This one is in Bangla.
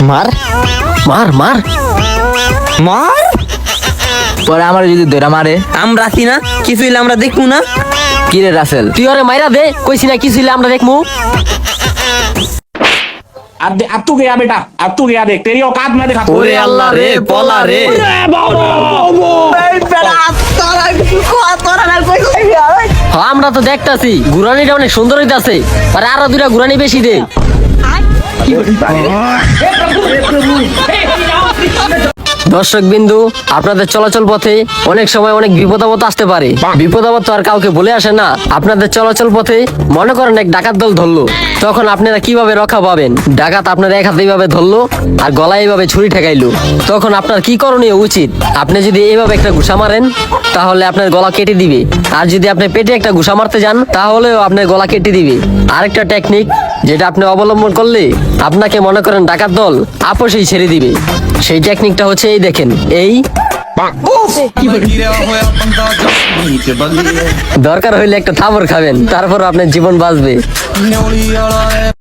মার মার মার মার পরে আমার যদি ধরে মারে, আমরা আছি না, কিছু হইলে আমরা দেখবো না। কি রে রাসেল? তুই ওরে মাইরা দে, কইছি না কিছু হইলে আমরা দেখমু। अब तू गया बेटा, अब तू गया, देख तेरी औकात मैं दिखाता हूं। ওরে আল্লাহ রে, পলা রে। হ্যাঁ, আমরা তো দেখতাছি ঘুরানিটা অনেক সুন্দর হইতাছে, আরে আরো দুইটা ঘুরানি বেশি দে। দর্শক বিন্দু, আপনাদের চলাচল পথে অনেক সময় অনেক বিপদ আপদ আসতে পারে। বিপদ আপদ তো আর কাউকে বলে আসে না। আপনাদের চলাচল পথে মনে করেন এক ডাকাত দল ধরলো, তখন আপনারা কিভাবে রক্ষা পাবেন? ডাকাত আপনার এক হাতে এইভাবে ধরলো আর গলায় এইভাবে ছুরি ঠেকাইলো, তখন আপনার কি করণীয় উচিত? আপনি যদি এইভাবে একটা ঘুষা মারেন তাহলে আপনার গলা কেটে দিবে, আর যদি আপনি পেটে একটা ঘুষা মারতে যান তাহলেও আপনার গলা কেটে দিবে। আরেকটা টেকনিক যেটা আপনি অবলম্বন করলে আপনাকে মনে করেন ডাকাত দল আপোষেই ছেড়ে দিবে, সেই টেকনিকটা হচ্ছে এই দেখেন, এই দরকার হইলে একটা থাবর খাবেন, তারপর আপনার জীবন বাঁচবে।